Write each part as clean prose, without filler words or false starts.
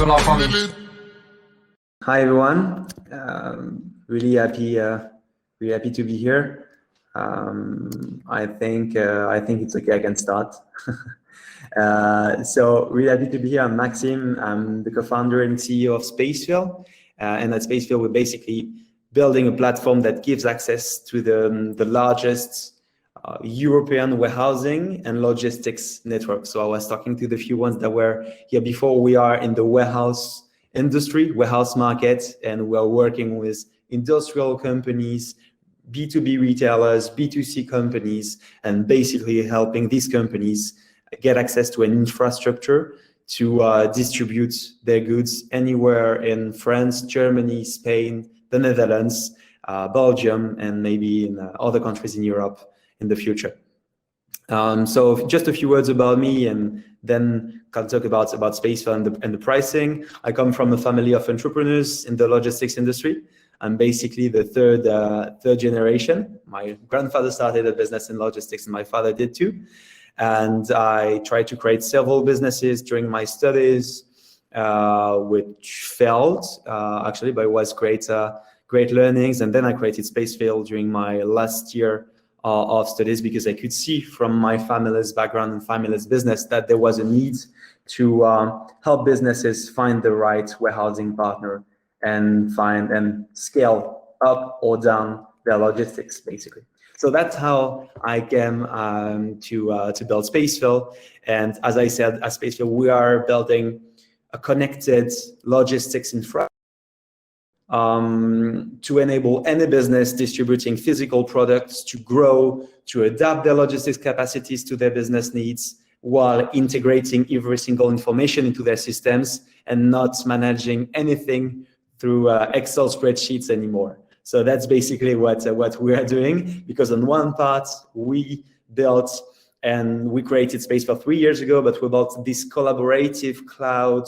sur l'enfant de... Hi everyone, really happy to be here. I think it's okay, I can start. So really happy to be here. I'm Maxime. I'm the co-founder and CEO of SpaceFill, and at SpaceFill we're basically building a platform that gives access to the largest European warehousing and logistics network. So I was talking to the few ones that were here before. We are in the warehouse industry, warehouse market, and we're working with industrial companies, B2B retailers, B2C companies, and basically helping these companies get access to an infrastructure to distribute their goods anywhere in France, Germany, Spain, the Netherlands, Belgium, and maybe in other countries in Europe in the future. So just a few words about me, and then I'll talk about SpaceFill and the pricing. I come from a family of entrepreneurs in the logistics industry. I'm basically the third generation. My grandfather started a business in logistics, and my father did too. And I tried to create several businesses during my studies, which failed actually, but it was great learnings. And then I created SpaceFill during my last year of studies, because I could see from my family's background and family's business that there was a need to help businesses find the right warehousing partner and find and scale up or down their logistics, basically. So that's how I came to build SpaceFill. And as I said, at SpaceFill, we are building a connected logistics infrastructure to enable any business distributing physical products to grow, to adapt their logistics capacities to their business needs, while integrating every single information into their systems and not managing anything through Excel spreadsheets anymore. So that's basically what we are doing, because on one part we built and we created SpaceFill 3 years ago, but we built this collaborative cloud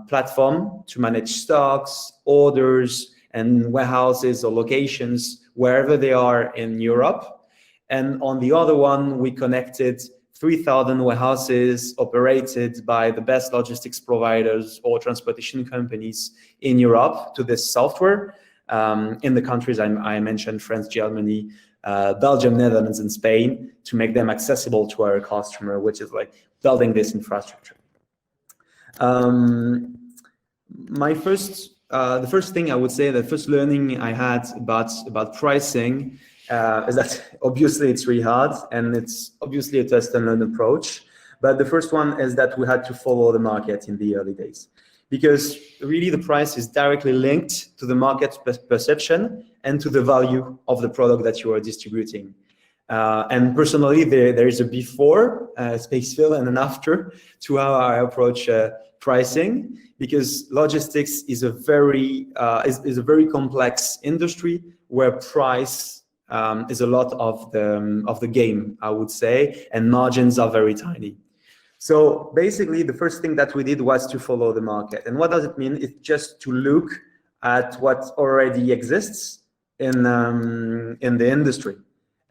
platform to manage stocks, orders, and warehouses or locations wherever they are in Europe. And on the other one, we connected 3,000 warehouses operated by the best logistics providers or transportation companies in Europe to this software in the countries I mentioned, France, Germany, Belgium, Netherlands, and Spain, to make them accessible to our customer, which is like building this infrastructure. The first thing I would say, the first learning I had about pricing is that obviously it's really hard, and it's obviously a test and learn approach. But the first one is that we had to follow the market in the early days, because really the price is directly linked to the market perception and to the value of the product that you are distributing. And personally, there is a before SpaceFill and an after to how I approach pricing, because logistics is a very complex industry where price is a lot of the game, I would say, and margins are very tiny. So basically, the first thing that we did was to follow the market. And what does it mean? It's just to look at what already exists in the industry,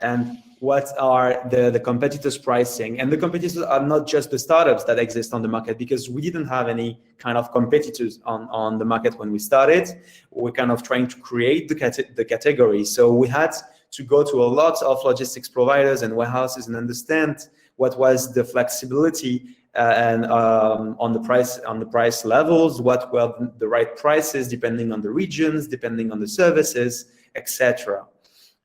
and what are the competitors' pricing. And the competitors are not just the startups that exist on the market, because we didn't have any kind of competitors on the market when we started. We're kind of trying to create the category. So we had to go to a lot of logistics providers and warehouses and understand what was the flexibility and on the price levels, what were the right prices depending on the regions, depending on the services, etc.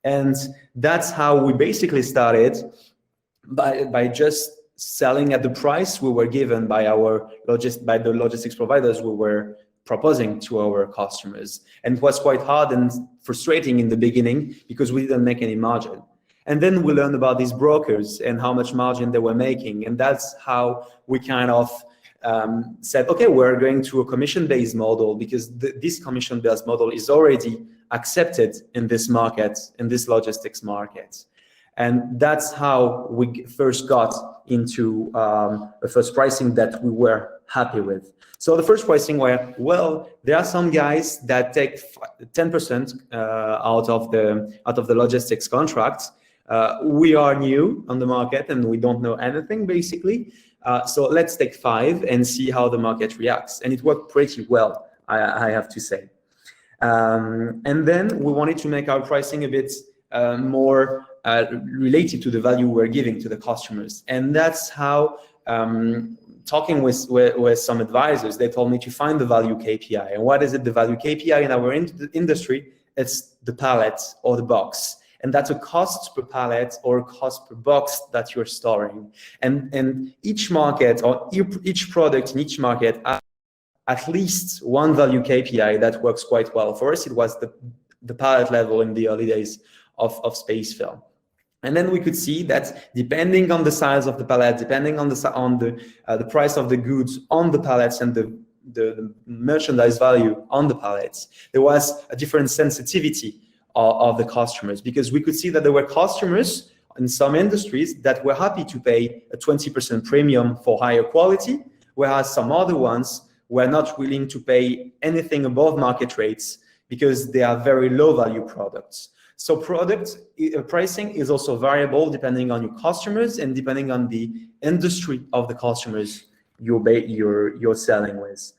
And that's how we basically started, by just selling at the price we were given by the logistics providers we were proposing to our customers. And it was quite hard and frustrating in the beginning, because we didn't make any margin. And then we learned about these brokers and how much margin they were making. And that's how we kind of said, okay, we're going to a commission-based model, because this commission-based model is already accepted in this market, in this logistics market. And that's how we first got into the first pricing that we were happy with. So the first pricing were, well, there are some guys that take 10% out of the logistics contracts. We are new on the market and we don't know anything basically. So let's take 5 and see how the market reacts. And it worked pretty well, I have to say. And then we wanted to make our pricing a bit more related to the value we're giving to the customers. And that's how, talking with some advisors, they told me to find the value KPI. And what is it, the value KPI in our industry? It's the pallet or the box. And that's a cost per pallet or cost per box that you're storing. And each market or each product in each market has at least one value KPI that works quite well. For us, it was the pallet level in the early days of SpaceFill. And then we could see that depending on the size of the pallet, depending on the price of the goods on the pallets and the merchandise value on the pallets, there was a different sensitivity of the customers, because we could see that there were customers in some industries that were happy to pay a 20% premium for higher quality, whereas some other ones were not willing to pay anything above market rates because they are very low value products. So product pricing is also variable depending on your customers and depending on the industry of the customers you're selling with.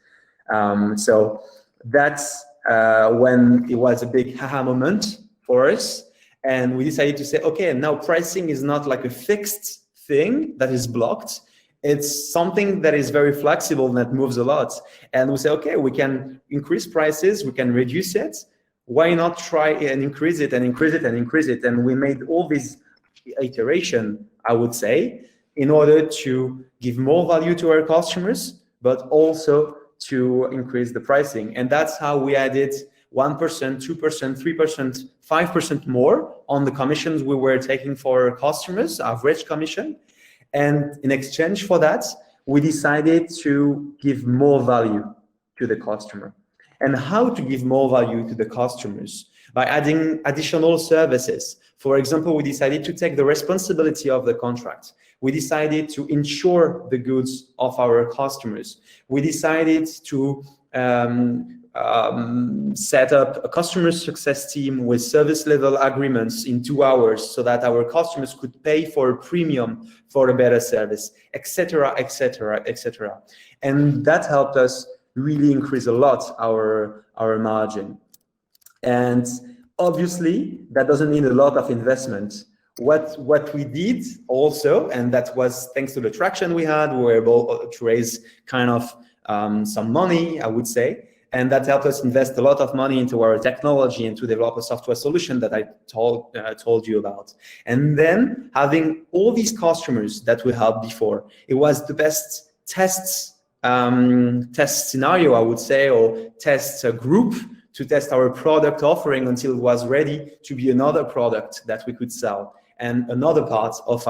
So that's when it was a big haha moment for us. And we decided to say, okay, now pricing is not like a fixed thing that is blocked. It's something that is very flexible and that moves a lot. And we say, okay, we can increase prices, we can reduce it. Why not try and increase it and increase it and increase it? And we made all this iteration, I would say, in order to give more value to our customers, but also to increase the pricing. And that's how we added 1%, 2%, 3%, 5% more on the commissions we were taking for our customers, average commission. And in exchange for that, we decided to give more value to the customer. And how to give more value to the customers? By adding additional services. For example, we decided to take the responsibility of the contract. We decided to insure the goods of our customers. We decided to set up a customer success team with service level agreements in 2 hours so that our customers could pay for a premium for a better service, etc., etc., etc. And that helped us really increase a lot our margin. And obviously, that doesn't need a lot of investment. What we did also, and that was thanks to the traction we had, we were able to raise kind of some money, I would say, and that helped us invest a lot of money into our technology and to develop a software solution that I told you about. And then having all these customers that we had before, it was the best test scenario, I would say, or test group to test our product offering until it was ready to be another product that we could sell and another part of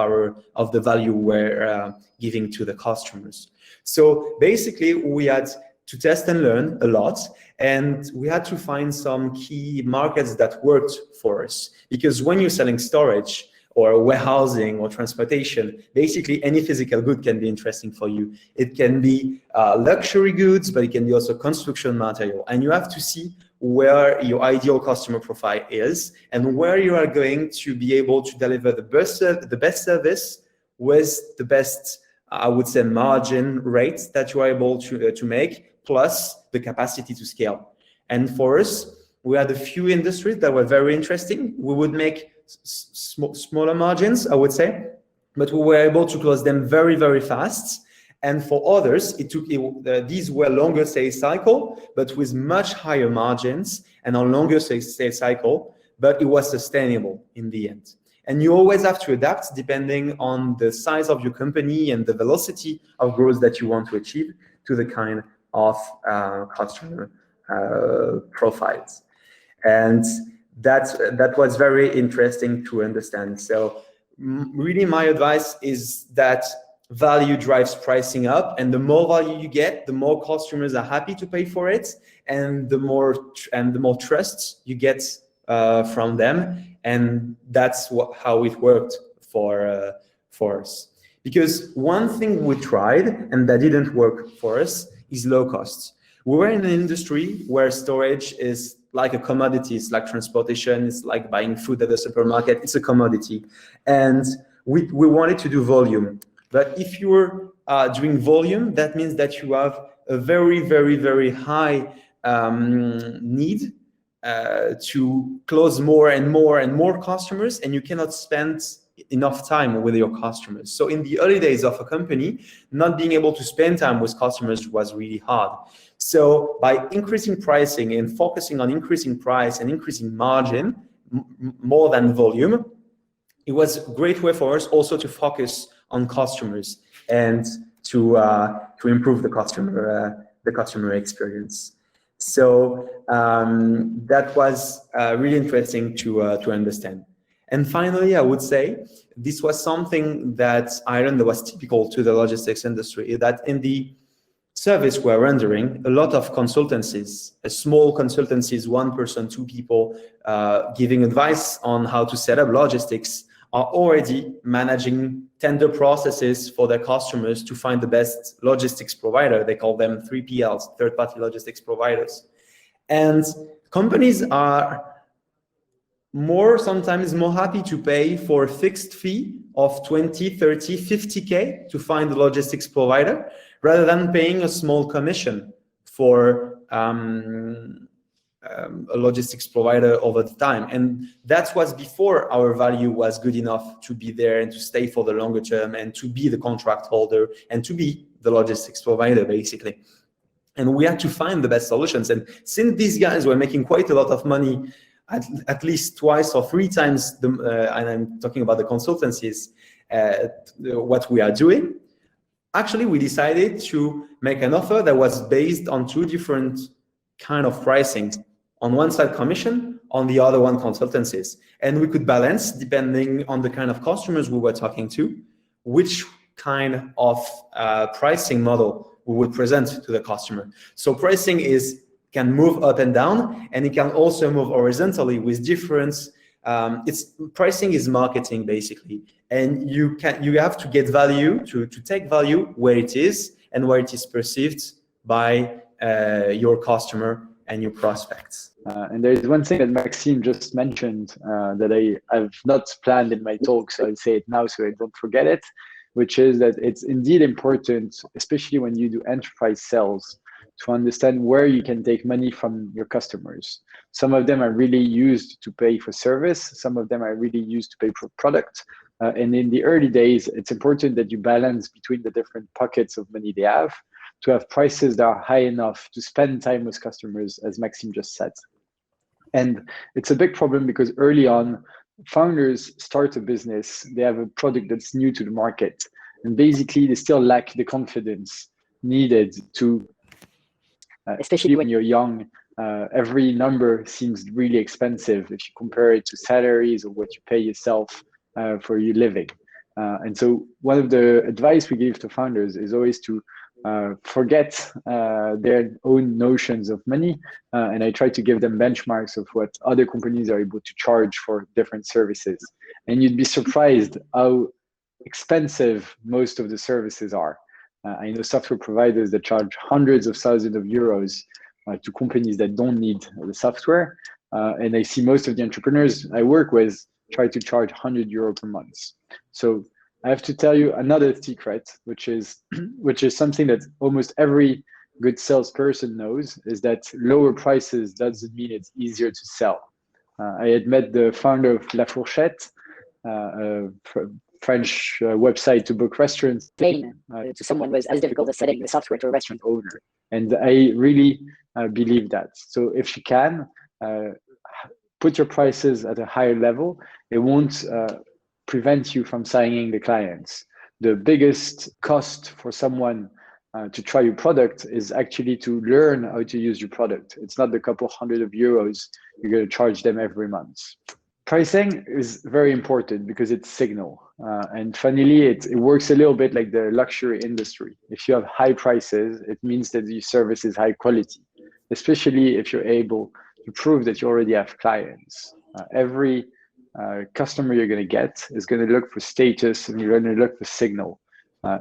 the value we're giving to the customers. So basically, we had to test and learn a lot, and we had to find some key markets that worked for us. Because when you're selling storage or warehousing or transportation, basically any physical good can be interesting for you. It can be luxury goods, but it can be also construction material. And you have to see where your ideal customer profile is and where you are going to be able to deliver the best service with the best, I would say, margin rates that you are able to make, plus the capacity to scale. And for us, we had a few industries that were very interesting. We would make smaller margins, I would say, but we were able to close them very, very fast. And for others, these were longer sales cycle, but with much higher margins and a longer sales cycle, but it was sustainable in the end. And you always have to adapt depending on the size of your company and the velocity of growth that you want to achieve to the kind of customer profiles. And that was very interesting to understand. So really my advice is that value drives pricing up, and the more value you get, the more customers are happy to pay for it, and the more trust you get from them. And that's how it worked for us. Because one thing we tried and that didn't work for us is low cost. We were in an industry where storage is like a commodity. It's like transportation. It's like buying food at the supermarket. It's a commodity. And we wanted to do volume. But if you're doing volume, that means that you have a very, very, very high need to close more and more and more customers, and you cannot spend enough time with your customers. So in the early days of a company, not being able to spend time with customers was really hard. So by increasing pricing and focusing on increasing price and increasing margin more than volume, it was a great way for us also to focus on customers and to improve the customer experience. So that was really interesting to understand. And finally, I would say this was something that I learned that was typical to the logistics industry, that in the service we're rendering, a lot of consultancies, small consultancies, one person, two people, giving advice on how to set up logistics, are already managing tender processes for their customers to find the best logistics provider. They call them 3PLs, third-party logistics providers. And companies are sometimes more happy to pay for a fixed fee of 20, 30, 50K to find a logistics provider, rather than paying a small commission for a logistics provider over the time. And that was before our value was good enough to be there and to stay for the longer term and to be the contract holder and to be the logistics provider, basically. And we had to find the best solutions. And since these guys were making quite a lot of money, at least twice or three times, and I'm talking about the consultancies, what we are doing, actually we decided to make an offer that was based on two different kind of pricing. On one side commission, on the other one consultancies. And we could balance, depending on the kind of customers we were talking to, which kind of pricing model we would present to the customer. So pricing can move up and down, and it can also move horizontally with different. Pricing is marketing, basically, and you have to get value to take value where it is and where it is perceived by your customer and your prospects. And there is one thing that Maxime just mentioned that I've not planned in my talk, so I'll say it now so I don't forget it, which is that it's indeed important, especially when you do enterprise sales, to understand where you can take money from your customers. Some of them are really used to pay for service. Some of them are really used to pay for product. And in the early days, it's important that you balance between the different pockets of money they have to have prices that are high enough to spend time with customers, as Maxime just said. And it's a big problem because early on, founders start a business, they have a product that's new to the market, and basically they still lack the confidence needed to, especially when you're young, every number seems really expensive if you compare it to salaries or what you pay yourself for your living. And so one of the advice we give to founders is always to forget their own notions of money, and I try to give them benchmarks of what other companies are able to charge for different services. And you'd be surprised how expensive most of the services are. I know software providers that charge hundreds of thousands of euros to companies that don't need the software. And I see most of the entrepreneurs I work with try to charge 100 euro per month. So I have to tell you another secret, which is something that almost every good salesperson knows, is that lower prices doesn't mean it's easier to sell. I had met the founder of La Fourchette, a French website to book restaurants, to someone was as difficult as setting the software to a restaurant owner. And I really believe that. So if you can put your prices at a higher level, it won't prevent you from signing the clients. The biggest cost for someone to try your product is actually to learn how to use your product. It's not the couple hundred of euros you're going to charge them every month. Pricing is very important because it's signal. And funnily, it works a little bit like the luxury industry. If you have high prices, it means that your service is high quality, especially if you're able to prove that you already have clients. Every customer you're going to get is going to look for status, and you're going to look for signal.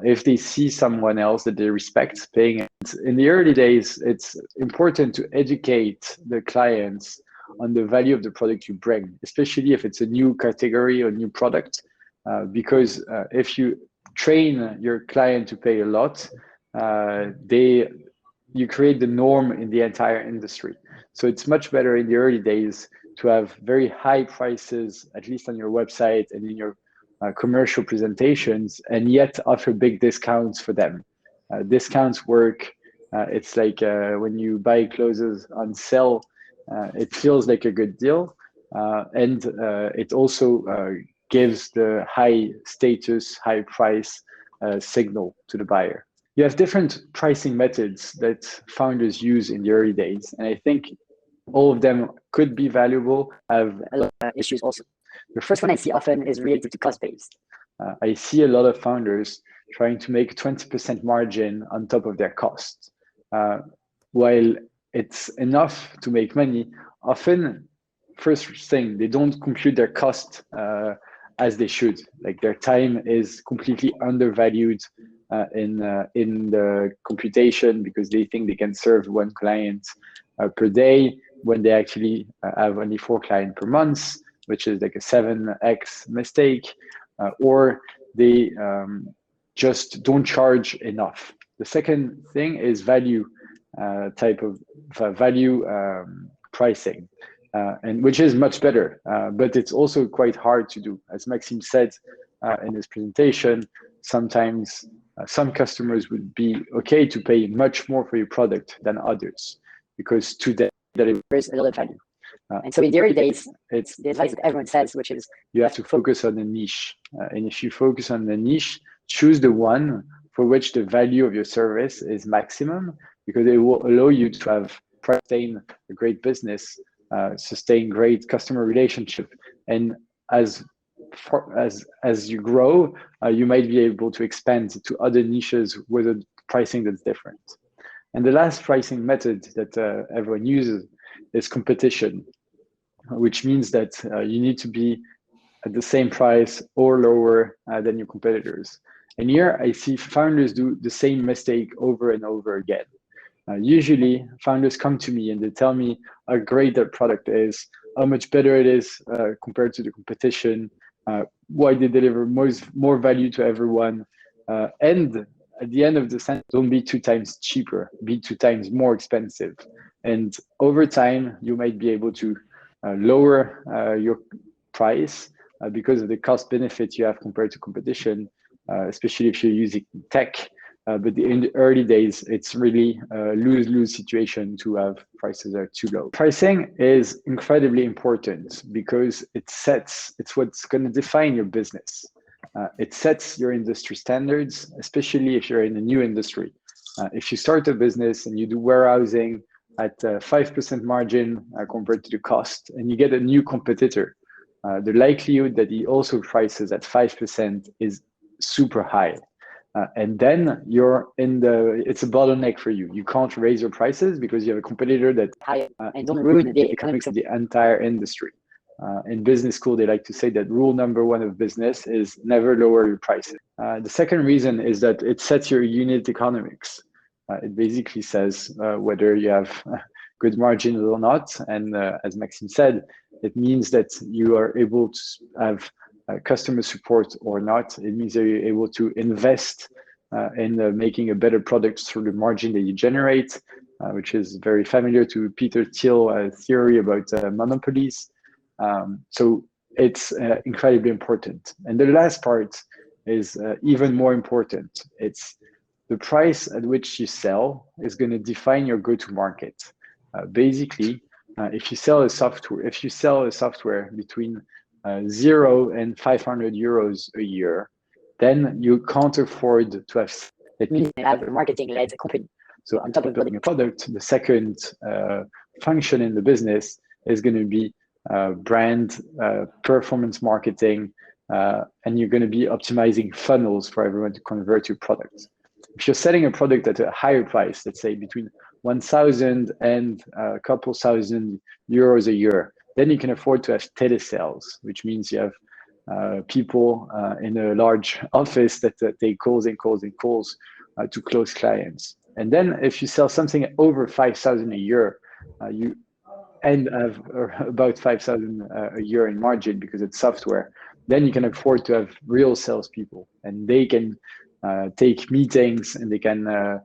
If they see someone else that they respect paying it. In the early days, it's important to educate the clients on the value of the product you bring, especially if it's a new category or new product, because if you train your client to pay a lot, you create the norm in the entire industry. So it's much better in the early days to have very high prices, at least on your website and in your commercial presentations, and yet offer big discounts for them. Discounts work. It's like when you buy clothes on sale, it feels like a good deal. And it also gives the high status, high price signal to the buyer. You have different pricing methods that founders use in the early days. And I think all of them could be valuable. I have a lot of issues also. The first one I see often is related to cost-based. I see a lot of founders trying to make 20% margin on top of their cost. While it's enough to make money, often, first thing, they don't compute their cost as they should. Like their time is completely undervalued in the computation because they think they can serve one client per day when they actually have only 4 clients per month, which is like a 7x mistake, or they just don't charge enough. The second thing is value type of value pricing, and which is much better, but it's also quite hard to do. As Maxime said in his presentation, sometimes some customers would be okay to pay much more for your product than others because to them there is a lot of value. And so in the early days, it's the advice that everyone says, which is you have to focus on the niche. And if you focus on the niche, choose the one for which the value of your service is maximum, because it will allow you to have sustain a great business, sustain great customer relationship. And as you grow, you might be able to expand to other niches with a pricing that's different. And the last pricing method that everyone uses is competition, which means that you need to be at the same price or lower than your competitors. And here I see founders do the same mistake over and over again. Usually founders come to me and they tell me how great their product is, how much better it is compared to the competition, why they deliver more value to everyone. And at the end of the sentence, don't be 2 times cheaper, be 2 times more expensive. And over time, you might be able to lower your price because of the cost benefit you have compared to competition, especially if you're using tech. But in the early days, it's really a lose-lose situation to have prices that are too low. Pricing is incredibly important because it's what's going to define your business. It sets your industry standards, especially if you're in a new industry. If you start a business and you do warehousing at 5% margin compared to the cost, and you get a new competitor, the likelihood that he also prices at 5% is super high. And then it's a bottleneck for you. You can't raise your prices because you have a competitor that's high and don't ruin the economics of the entire industry. In business school, they like to say that rule number 1 of business is never lower your prices. The second reason is that it sets your unit economics. It basically says whether you have good margins or not. And as Maxime said, it means that you are able to have customer support or not. It means that you're able to invest in making a better product through the margin that you generate, which is very familiar to Peter Thiel theory about monopolies. So it's incredibly important. And the last part is even more important. It's the price at which you sell is going to define your go-to-market. Basically, if you sell a software between 0 and 500 euros a year, then you can't afford to have. That means you have a marketing-led company. So on top of building a product, the second function in the business is going to be brand, performance marketing, and you're going to be optimizing funnels for everyone to convert your product. If you're selling a product at a higher price, let's say between 1,000 and a couple thousand euros a year, then you can afford to have telesales, which means you have people in a large office that take calls and calls and calls to close clients. And then if you sell something over 5,000 a year, you have about 5,000 a year in margin because it's software. then you can afford to have real salespeople, and they can take meetings, and they can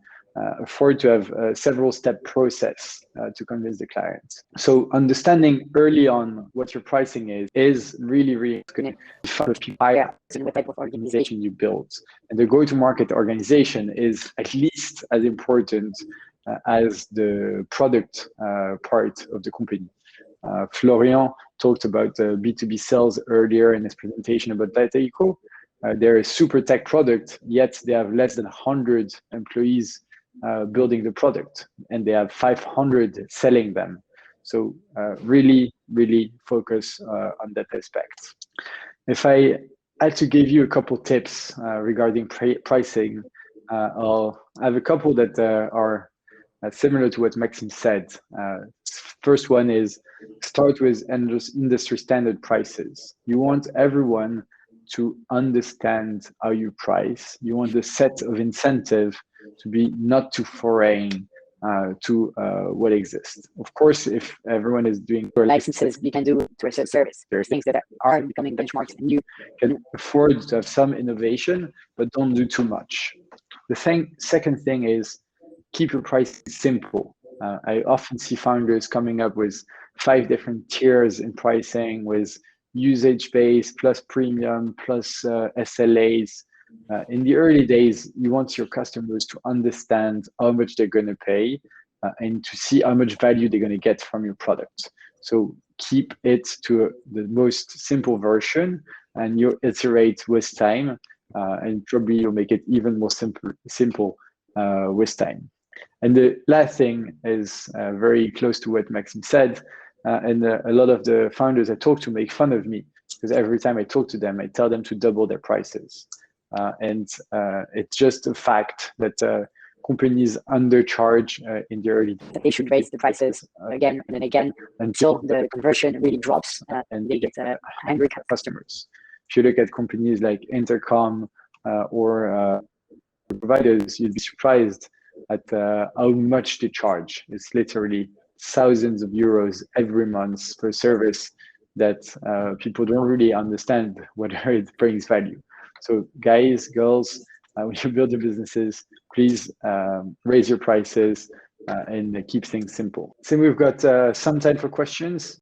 afford to have a several step process to convince the client. So understanding early on what your pricing is really, really going to find what type of organization you build. And the go-to-market organization is at least as important as the product part of the company. Florian talked about B2B sales earlier in his presentation about Data Eco. They're a super tech product, yet they have less than 100 employees building the product, and they have 500 selling them. So really, really focus on that aspect. If I had to give you a couple tips regarding pricing, I have a couple that are similar to what Maxime said. First one is start with industry standard prices. You want everyone to understand how you price. You want the set of incentive to be not too foreign to what exists. Of course, if everyone is doing licenses, you can do to a service. There are things that are becoming benchmarks, and you can afford to have some innovation, but don't do too much. The second thing is keep your pricing simple. I often see founders coming up with 5 different tiers in pricing, with usage-based plus premium plus SLAs. In the early days, you want your customers to understand how much they're going to pay and to see how much value they're going to get from your product. So keep it to the most simple version, and you iterate with time, and probably you'll make it even more simple with time. And the last thing is very close to what Maxime said, and a lot of the founders I talk to make fun of me, because every time I talk to them, I tell them to double their prices. And it's just a fact that companies undercharge in the early days. That they should raise the prices again and again until the conversion really drops and they get angry customers. If you look at companies like Intercom or providers, you'd be surprised at how much they charge. It's literally thousands of euros every month for a service that people don't really understand whether it brings value. So guys, girls, when you build your businesses, please raise your prices and keep things simple. So we've got some time for questions.